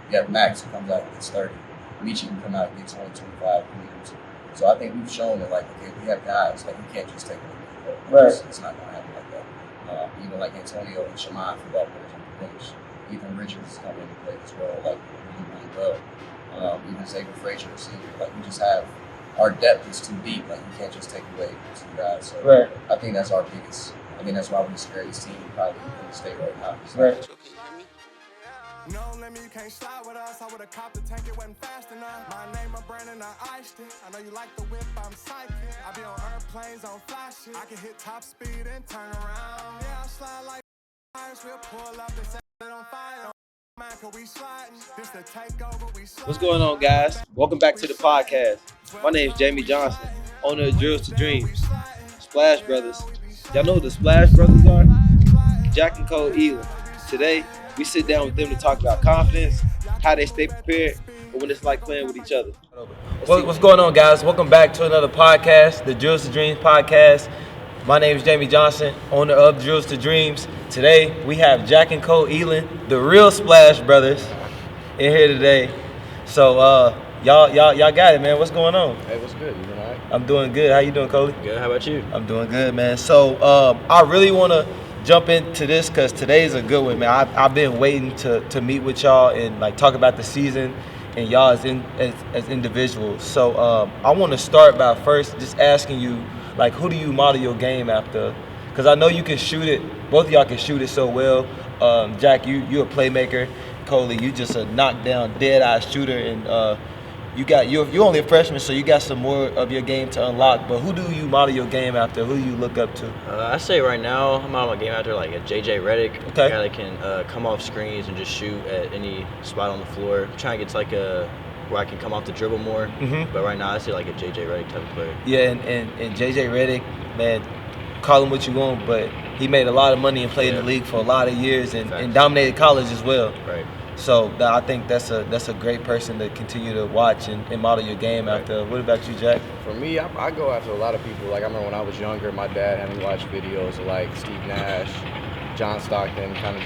You have Max who comes out and gets 30. Michi can come out and get 20, 25 years. So I think we've shown that, like, okay, we have guys, like, we can't just take them to the Right. It's not going to happen like that. Even like Antonio and Shaman football players on the bench. Ethan Richards is coming into play as well, like, really well. Even Xavier Frazier, senior. Like, we just have, our depth is too deep. Like, you can't just take away two guys. So Right. I think that's our biggest. I think that's why we're the scariest team probably in the state right now. Right. No limit, you can't slide with us. I would've copped the tank, it wasn't fast enough. My name, I'm Brandon, I iced it. I know you like the whip, I'm psychic. I be on airplanes, on fly shit. I can hit top speed and turn around. Yeah, I slide like fires, we'll pull up and set it on fire. Man, cause we sliding. This the takeover, we sliding. What's going on, guys? Welcome back to the podcast. My name is Jamie Johnson, owner of Drills to Dreams. Splash Brothers. Y'all know who the Splash Brothers are? Jack and Cole Edelen. Today, we sit down with them to talk about confidence, how they stay prepared, and what it's like playing with each other. What's going on, guys? Welcome back to another podcast, the Drills to Dreams podcast. My name is Jamie Johnson, owner of Drills to Dreams. Today, we have Jack and Cole Edelen, the real Splash Brothers, in here today. So, y'all got it, man. What's going on? Hey, what's good? You doing all right? I'm doing good. How you doing, Cole? Good. How about you? I'm doing good, man. So, I really want to jump into this because today's a good one, man. I've been waiting to meet with y'all and like talk about the season and y'all as individuals. So, I want to start by first just asking you, like, who do you model your game after? Because I know you can shoot it. Both of y'all can shoot it so well. Jack, you're a playmaker. Cole, you just a knockdown, dead-eye shooter, and you're only a freshman, so you got some more of your game to unlock. But who do you model your game after? Who do you look up to? I say right now, I'm out of my game after like a JJ Redick, Okay. a guy that can come off screens and just shoot at any spot on the floor. I'm trying to get to like where I can come off the dribble more. Mhm. But right now, I say like a JJ Redick type of player. Yeah, and JJ Redick, man, call him what you want, but he made a lot of money and played in the league for a lot of years and dominated college as well. Right. So I think that's a great person to continue to watch and model your game after. What about you, Jack? For me, I go after a lot of people. Like I remember when I was younger, my dad had me watch videos of like Steve Nash, John Stockton, kind of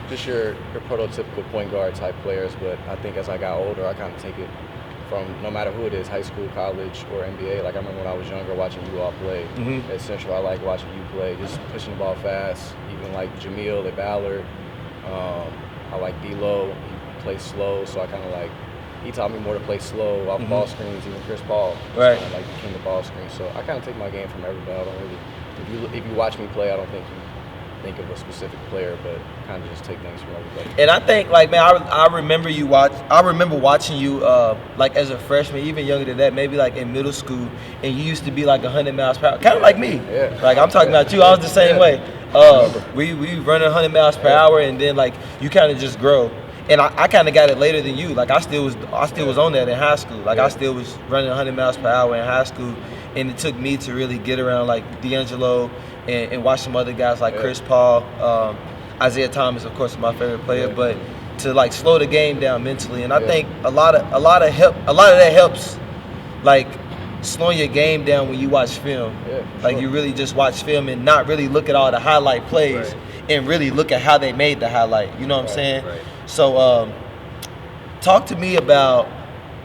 just your prototypical point guard type players. But I think as I got older, I kind of take it from no matter who it is, high school, college, or NBA. Like I remember when I was younger watching you all play. Mhm. At Central, I like watching you play, just pushing the ball fast. Even like Jamil at Ballard. I like D-Lo, he plays slow, so I kind of like, he taught me more to play slow off ball screens, even Chris Paul. Right. So I like became the ball screen. So I kind of take my game from everybody. I don't really, if you watch me play, I don't think you think of a specific player, but kind of just take things from everybody. And I think, like, man, I remember watching you like as a freshman, even younger than that, maybe like in middle school, and you used to be like 100 miles per hour, kind of like me. Yeah. Like I'm talking about you, I was the same way. We running 100 miles per hour, and then like you kind of just grow. And I kind of got it later than you. Like I still was on that in high school. Like I still was running 100 miles per hour in high school, and it took me to really get around like D'Angelo and watch some other guys like Chris Paul, Isaiah Thomas, of course, is my favorite player. But to like slow the game down mentally, and I think a lot of that helps, like slowing your game down when you watch film. Like you really just watch film and not really look at all the highlight plays and really look at how they made the highlight. You know what I'm saying? Right. So, talk to me about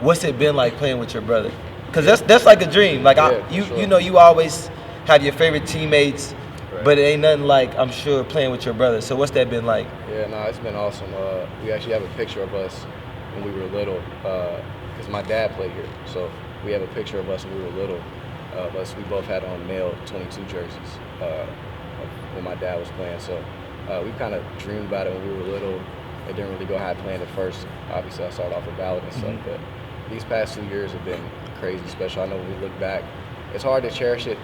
what's it been like playing with your brother, because that's like a dream. Like you know, you always have your favorite teammates, but it ain't nothing like, I'm sure, playing with your brother. So what's that been like? Yeah, no, it's been awesome. We actually have a picture of us when we were little, because my dad played here. So we have a picture of us when we were little. We both had on male 22 jerseys when my dad was playing. So we kind of dreamed about it when we were little. It didn't really go how I planned at first. Obviously, I started off with Ballard and stuff, but these past 2 years have been crazy special. I know when we look back, it's hard to cherish it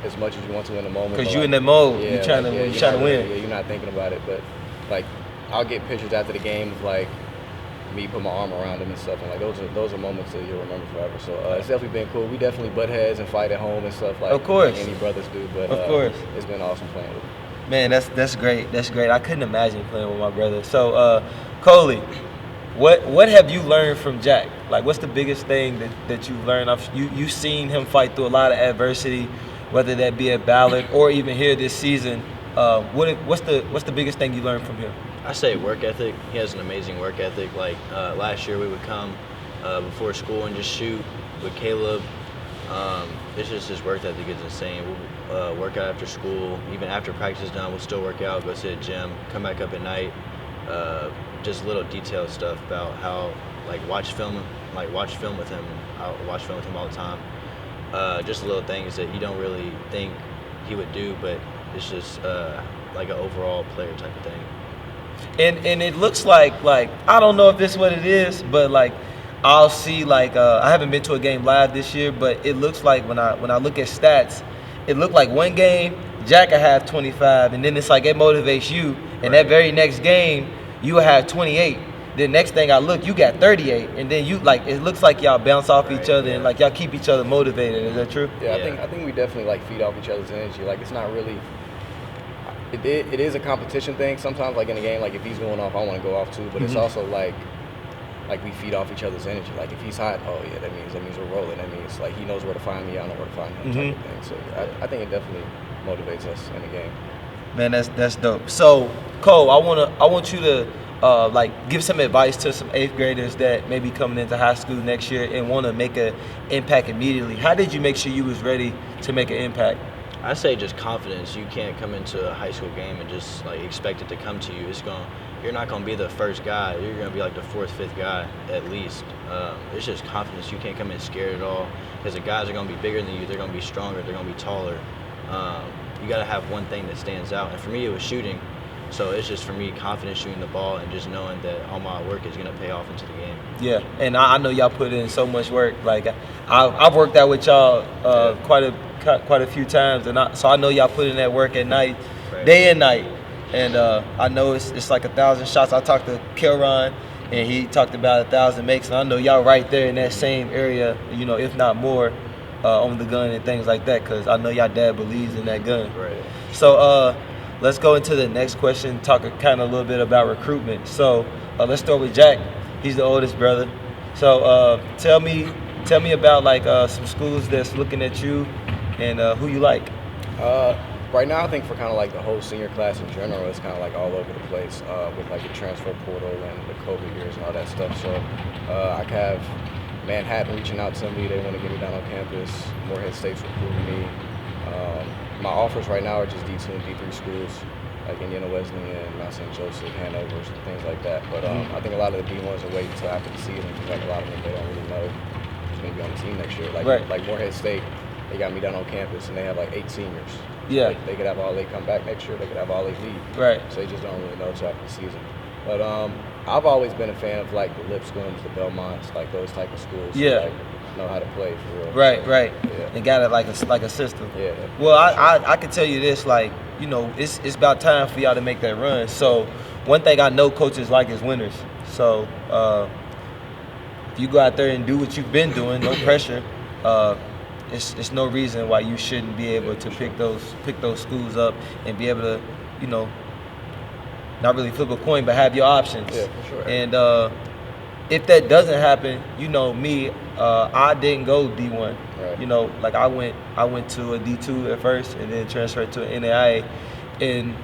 as much as you want to in the moment. Because you're in that mode, yeah, you're trying to win. Yeah, you're not thinking about it, but like I'll get pictures after the game of like me put my arm around him and stuff, and like those are moments that you'll remember forever. So it's definitely been cool. We definitely butt heads and fight at home and stuff like any brothers do, but of course, it's been awesome playing with him. Man, that's great. That's great. I couldn't imagine playing with my brother. So, Coley, what have you learned from Jack? Like, what's the biggest thing that you've learned? You've seen him fight through a lot of adversity, whether that be at Ballard or even here this season. What's the biggest thing you learned from him? I say work ethic. He has an amazing work ethic. Like last year, we would come before school and just shoot with Caleb. It's just his work ethic is insane. We'll work out after school, even after practice is done. We'll still work out, go to the gym, come back up at night. Just little detailed stuff about how watch film with him. I'll watch film with him all the time. Just little things that you don't really think he would do, but it's just like an overall player type of thing. And it looks like I don't know if this is what it is, but I'll see I haven't been to a game live this year, but it looks like when I look at stats, it looked like one game Jack will have 25, and then it's like it motivates you, and that very next game you will have 28. The next thing I look, you got 38, and then you it looks like y'all bounce off each other and y'all keep each other motivated. Is that true? Yeah, I think we definitely feed off each other's energy. It's not really. It is a competition thing sometimes. In a game, if he's going off, I want to go off too. But it's also we feed off each other's energy. If he's hot, oh yeah, that means we're rolling. That means he knows where to find me, I know where to find him, type of thing. So I think it definitely motivates us in the game. Man, that's dope. So Cole, I want you to give some advice to some 8th graders that may be coming into high school next year and want to make an impact immediately. How did you make sure you was ready to make an impact? I say just confidence. You can't come into a high school game and just expect it to come to you. You're not gonna be the first guy. You're gonna be the 4th, 5th guy at least. It's just confidence. You can't come in scared at all because the guys are gonna be bigger than you. They're gonna be stronger. They're gonna be taller. You gotta have one thing that stands out. And for me, it was shooting. So it's just for me confidence shooting the ball and just knowing that all my work is gonna pay off into the game. Yeah, and I know y'all put in so much work. I've worked out with y'all quite a few times, and so I know y'all put in that work at night, day and night. And I know it's 1,000 shots. I talked to Kelron, and he talked about 1,000 makes. And I know y'all right there in that same area, if not more, on the gun and things like that, because I know y'all dad believes in that gun. Right. So let's go into the next question, talk kind of a little bit about recruitment. So let's start with Jack. He's the oldest brother. So tell me about some schools that's looking at you and who you like. Right now, I think for the whole senior class in general, it's all over the place with the transfer portal and the COVID years and all that stuff. So I have Manhattan reaching out to me. They want to get me down on campus. Morehead State's recruiting me. My offers right now are just D2 and D3 schools, like Indiana Wesleyan, Mount St. Joseph, Hanover, things like that. But I think a lot of the D1s are waiting until after the season because a lot of them, they don't really know who's going to be on the team next year. Like Morehead State, they got me down on campus and they have 8 seniors. Yeah. They could have all 8 come back next year. They could have all 8 leave. Right. So they just don't really know until after the season. But I've always been a fan of the Lipscombs, the Belmonts, those type of schools. Yeah. Who know how to play for real. Right, so, right. Yeah. And got it like a system. Yeah. Well, I can tell you this, it's about time for y'all to make that run. So one thing I know coaches like is winners. So if you go out there and do what you've been doing, no pressure. It's no reason why you shouldn't be able to pick those schools up and be able to, not really flip a coin, but have your options. Yeah, for sure. And if that doesn't happen, me, I didn't go D1. Right. I went to a D2 at first and then transferred to an NAIA. And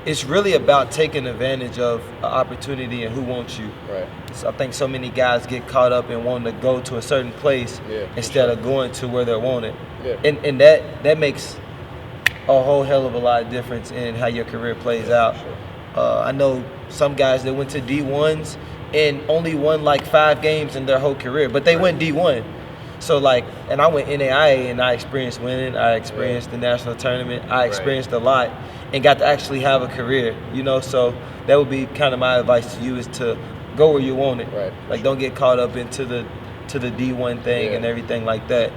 it's really about taking advantage of an opportunity and who wants you. Right. So I think so many guys get caught up in wanting to go to a certain place instead of going to where they're wanted. Yeah. And that makes a whole hell of a lot of difference in how your career plays out. Sure. I know some guys that went to D1s and only won 5 games in their whole career, but they went D1. So and I went NAIA and I experienced winning. I experienced the national tournament. I experienced a lot and got to actually have a career, So that would be kind of my advice to you is to go where you want it. Right. Don't get caught up into the D1 thing and everything like that.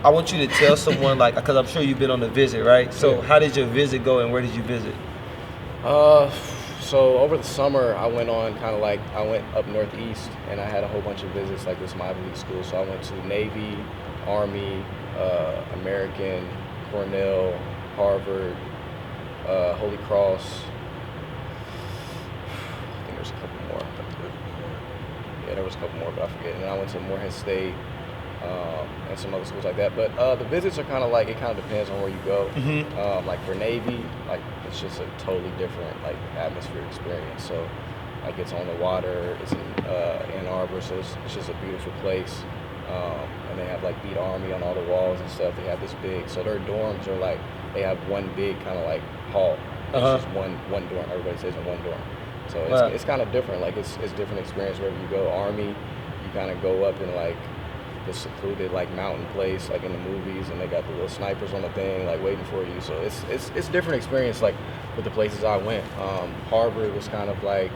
I want you to tell someone because I'm sure you've been on a visit, right? So how did your visit go and where did you visit? So over the summer, I went on I went up northeast and I had a whole bunch of visits this Ivy League school. So I went to Navy, Army, American, Cornell, Harvard, Holy Cross. I think there's a couple more. Yeah, there was a couple more, but I forget. And then I went to Morehead State and some other schools like that. But the visits are it kind of depends on where you go. Mm-hmm. For Navy, it's just a totally different like atmosphere experience. So like it's on the water, it's in Ann Arbor, so it's just a beautiful place. And they have like Beat Army on all the walls and stuff. They have this big, so their dorms are like, they have one big kind of like hall. It's just one dorm. Everybody stays in one dorm. So it's kind of different. Like it's different experience wherever you go. Army, you kind of go up in like the secluded like mountain place, like in the movies, and they got the little snipers on the thing, like waiting for you. So it's different experience like with the places I went. Harvard was kind of like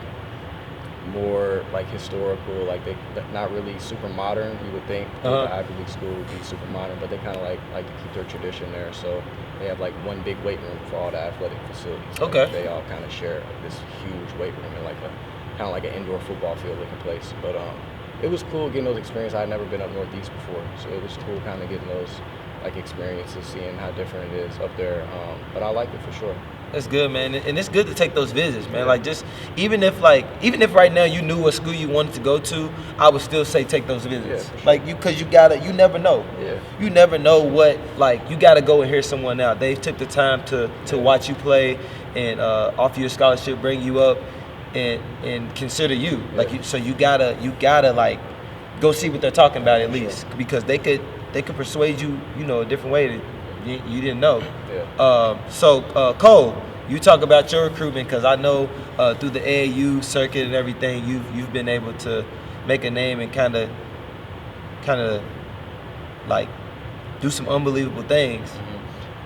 more like historical, like they're not really super modern. You would think the Ivy League school would be super modern, but they kind of like to keep their tradition there. So they have like one big weight room for all the athletic facilities. Okay. Like, they all kind of share this huge weight room and like a kind of like an indoor football field looking place. But it was cool getting those experiences. I had never been up Northeast before, so it was cool kind of getting those like experiences, seeing how different it is up there. But I liked it for sure. That's good, man, and it's good to take those visits, man. Like just even if right now you knew what school you wanted to go to, I would still say take those visits. For sure. Like because you never know. Yeah. You never know what, like you gotta go and hear someone out. They took the time to watch you play and offer you a scholarship, bring you up, and consider you. Like so you gotta like go see what they're talking about at least, because they could persuade you, a different way that you didn't know. Yeah. So Cole, you talk about your recruitment, because I know through the AAU circuit and everything, you've been able to make a name and kind of like do some unbelievable things.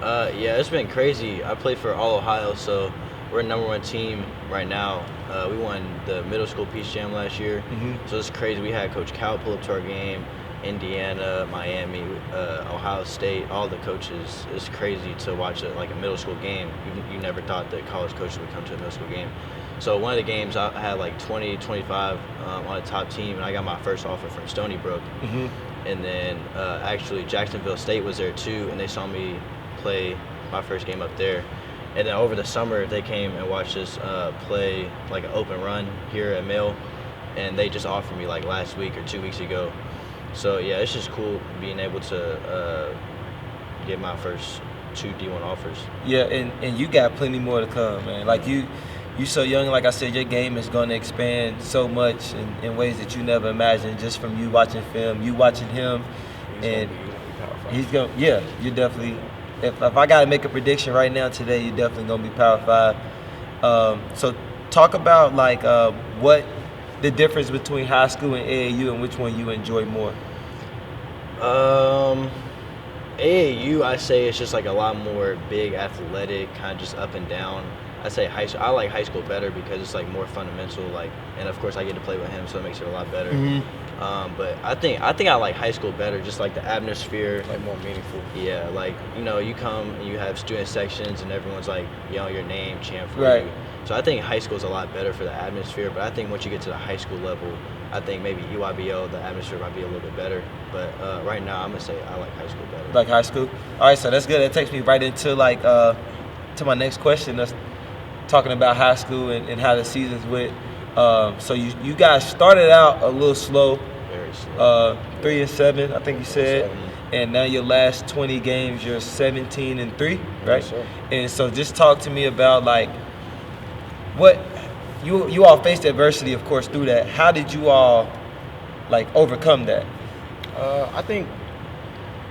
Yeah, it's been crazy. I played for All Ohio, so we're #1 team right now. We won the middle school Peach Jam last year, so it's crazy. We had Coach Cal pull up to our game, Indiana, Miami, Ohio State, all the coaches. It's crazy to watch a middle school game. You never thought that college coaches would come to a middle school game. So one of the games I had like 20, 25 on a top team, and I got my first offer from Stony Brook. And then actually Jacksonville State was there too, and they saw me play my first game up there. And then over the summer, they came and watched us play like an open run here at Mill, and they just offered me like last week or 2 weeks ago. So yeah, it's just cool being able to get my first 2 D1 offers. Yeah, and you got plenty more to come, man. Like you so young. Like I said, your game is going to expand so much in ways that you never imagined, just from you watching film, you watching him, he's going. Yeah, you definitely. If I got to make a prediction right now today, you're definitely going to be Power 5. So talk about like what the difference between high school and AAU, and which one you enjoy more. AAU, I say it's just like a lot more big, athletic, kind of just up and down. I say high school. I like high school better because it's like more fundamental, like, and of course I get to play with him, so it makes it a lot better. But I think I like high school better, just like the atmosphere, Like more meaningful. Yeah, like you come and you have student sections and everyone's like yelling your name, cheering for you. So I think high school is a lot better for the atmosphere. But I think once you get to the high school level, I think maybe EYBL, the atmosphere might be a little bit better. But right now I'm gonna say I like high school better. Like high school. All right, so that's good. That takes me right into like to my next question. That's talking about high school and how the seasons went. So you guys started out a little slow. Very slow. 3-7, I think you said. 7. And now your last 20 games, you're 17-3, right? Yes, sir. And so just talk to me about like what you all faced adversity, of course, through that. How did you all like overcome that? I think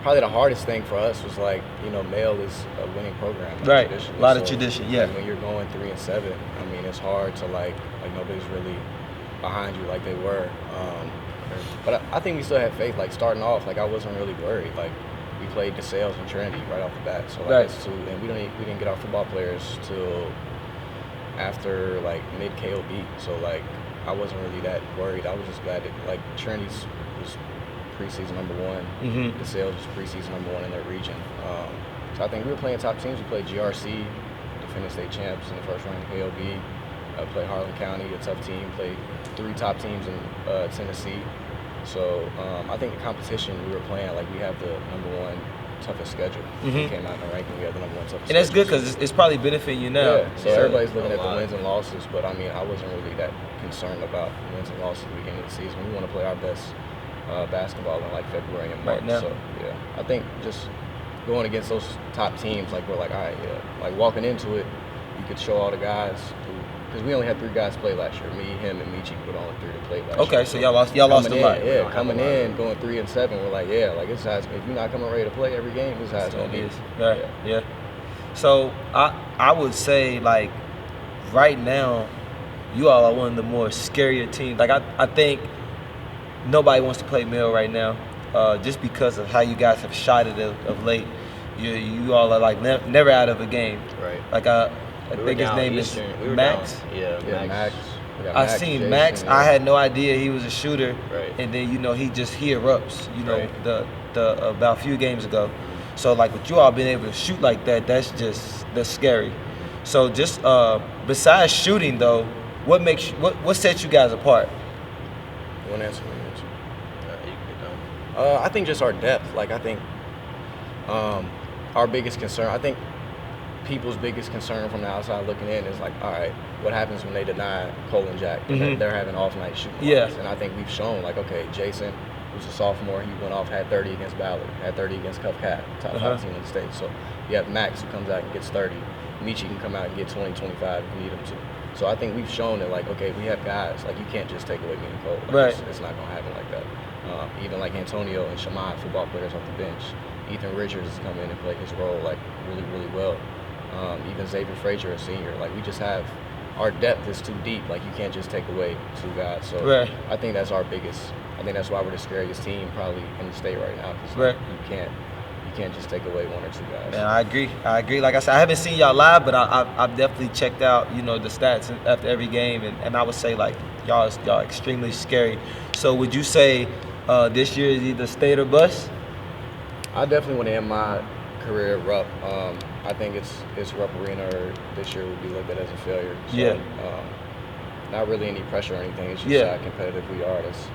probably the hardest thing for us was like, Male is a winning program. Right, traditionally. a lot of So, tradition, yeah. When you're going 3-7, I mean, it's hard to like nobody's really behind you like they were. But I think we still had faith. Like starting off, like I wasn't really worried. Like we played DeSales and Trinity right off the bat, so like Right. that's 2. And we didn't get our football players till after like mid KOB. So like I wasn't really that worried. I was just glad that like Trinity's was preseason #1. DeSales was preseason #1 in their region. So I think we were playing top teams. We played GRC, defending state champs in the first round of KOB. Played Harlan County, a tough team. Played 3 top teams in Tennessee. So I think the competition we were playing, like we have the #1 toughest schedule. We came out in the ranking, we have the #1 toughest And that's schedule. good because it's probably benefiting you now. Yeah, so everybody's looking at the lot. wins and losses, but I mean, I wasn't really that concerned about wins and losses at the beginning of the season. We want to play our best basketball in like February and March. Right now. So yeah, I think just going against those top teams, like we're like, all right, yeah, like walking into it, you could show all the guys because we only had 3 guys play last year. Me, him, and Michi were the only 3 to play last year. Okay, so y'all lost a lot. Yeah, coming in, going 3-7, we're like, yeah, like it's how if you're not coming ready to play every game, this is how it's gonna be. Yeah. So I would say like right now, you all are one of the more scarier teams. Like I think nobody wants to play Mill right now, just because of how you guys have shot it of late. You all are like never out of a game. Right. Like I think his name is Max. Yeah, Max. I seen Max. I had no idea he was a shooter. Right. And then he erupts. Right. the about a few games ago. So like with you all being able to shoot like that, that's scary. So just besides shooting though, what sets you guys apart? You want to answer? You can go. I think just our depth. Like I think our biggest concern. I think people's biggest concern from the outside looking in is like, all right, what happens when they deny Cole and Jack? Mm-hmm. They're having off night shooting. Yeah. And I think we've shown like, okay, Jason, who's a sophomore, he went off, had 30 against Ballard, had 30 against Cuff Cat, top 5 team in the state. So you have Max who comes out and gets 30. Michi can come out and get 20, 25 if you need him to. So I think we've shown that like, okay, we have guys, like you can't just take away me and Cole. Like, right. It's not going to happen like that. Even like Antonio and Shamad, football players off the bench. Ethan Richards has come in and played his role like really, really well. Even Xavier Frazier, a senior. Like we just have, our depth is too deep. Like you can't just take away 2 guys. So right. I think that's our biggest. I think that's why we're the scariest team probably in the state right now. Because right. you can't just take away 1 or 2 guys. Man, I agree. Like I said, I haven't seen y'all live, but I've definitely checked out the stats after every game, and I would say like y'all extremely scary. So would you say this year is either state or bust? I definitely want to end my career at Rupp. I think it's Rupp Arena this year would be looked at as a failure. So, yeah. Not really any pressure or anything. It's just how competitive we are. That's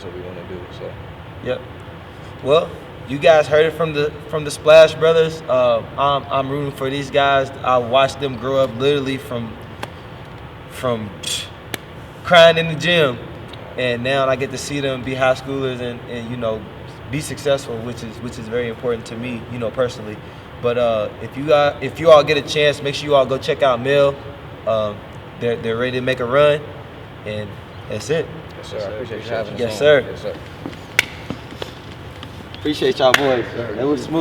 what we want to do. So. Yep. Well, you guys heard it from the Splash Brothers. I'm rooting for these guys. I watched them grow up literally from crying in the gym, and now I get to see them be high schoolers and be successful, which is very important to me, personally. But if you all get a chance, make sure you all go check out Mill. They're ready to make a run, and that's it. Yes, sir. I appreciate you having us. Yes, sir. Yes, sir. Appreciate y'all boys. That was smooth.